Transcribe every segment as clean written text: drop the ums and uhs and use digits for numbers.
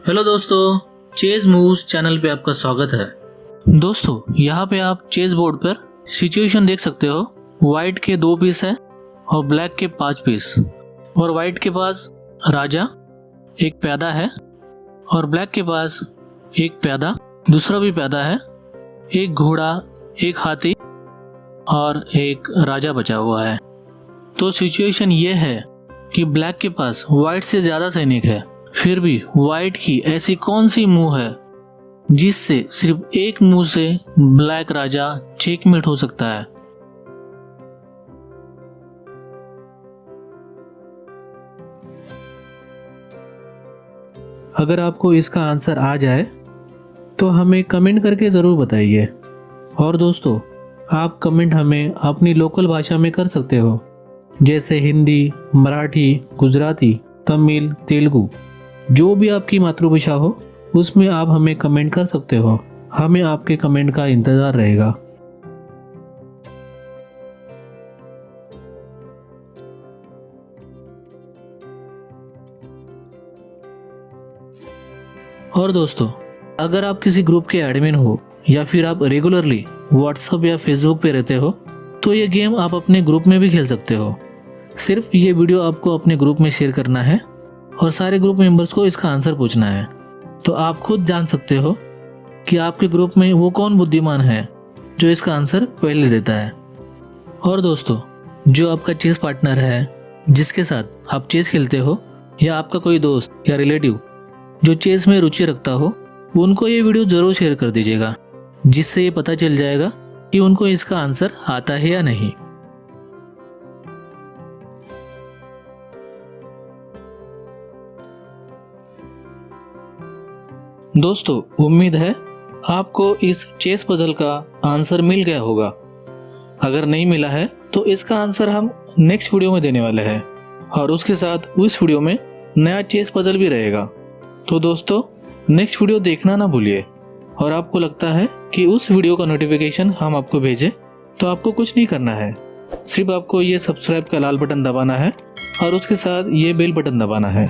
Hello दोस्तों, chase moves channel पे आपका स्वागत है। दोस्तों, यहाँ पे आप चेज बोर्ड पर सिचुएशन देख सकते हो। वाइट के 2 पीस है और ब्लैक के 5 पीस। और वाइट के पास राजा, एक प्यादा है, और ब्लैक के पास एक प्यादा, दूसरा भी प्यादा है, एक घोड़ा, एक हाथी और एक राजा बचा हुआ है। तो सिचुएशन ये है कि ब्लैक के पास वाइट से ज्यादा सैनिक है, फिर भी वाइट की ऐसी कौन सी मूव है जिससे सिर्फ एक मूव से ब्लैक राजा चेकमेट हो सकता है। अगर आपको इसका आंसर आ जाए तो हमें कमेंट करके ज़रूर बताइए। और दोस्तों, आप कमेंट हमें अपनी लोकल भाषा में कर सकते हो, जैसे हिंदी, मराठी, गुजराती, तमिल, तेलुगु, जो भी आपकी मातृभाषा हो उसमें आप हमें कमेंट कर सकते हो। हमें आपके कमेंट का इंतज़ार रहेगा। और दोस्तों, अगर आप किसी ग्रुप के एडमिन हो या फिर आप रेगुलरली व्हाट्सएप या फेसबुक पे रहते हो तो ये गेम आप अपने ग्रुप में भी खेल सकते हो। सिर्फ ये वीडियो आपको अपने ग्रुप में शेयर करना है और सारे ग्रुप मेंबर्स को इसका आंसर पूछना है। तो आप खुद जान सकते हो कि आपके ग्रुप में वो कौन बुद्धिमान है जो इसका आंसर पहले देता है। और दोस्तों, जो आपका चेस पार्टनर है, जिसके साथ आप चेस खेलते हो, या आपका कोई दोस्त या रिलेटिव जो चेस में रुचि रखता हो, उनको ये वीडियो ज़रूर शेयर कर दीजिएगा, जिससे ये पता चल जाएगा कि उनको इसका आंसर आता है या नहीं। दोस्तों, उम्मीद है आपको इस चेस पजल का आंसर मिल गया होगा। अगर नहीं मिला है तो इसका आंसर हम नेक्स्ट वीडियो में देने वाले हैं, और उसके साथ उस वीडियो में नया चेस पजल भी रहेगा। तो दोस्तों, नेक्स्ट वीडियो देखना ना भूलिए। और आपको लगता है कि उस वीडियो का नोटिफिकेशन हम आपको भेजें तो आपको कुछ नहीं करना है, सिर्फ आपको ये सब्सक्राइब का लाल बटन दबाना है और उसके साथ ये बेल बटन दबाना है,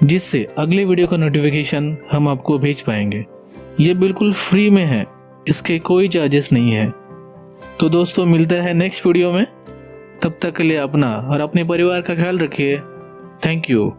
जिससे अगले वीडियो का नोटिफिकेशन हम आपको भेज पाएंगे। ये बिल्कुल फ्री में है, इसके कोई चार्जेस नहीं है। तो दोस्तों, मिलते हैं नेक्स्ट वीडियो में। तब तक के लिए अपना और अपने परिवार का ख्याल रखिए। Thank you.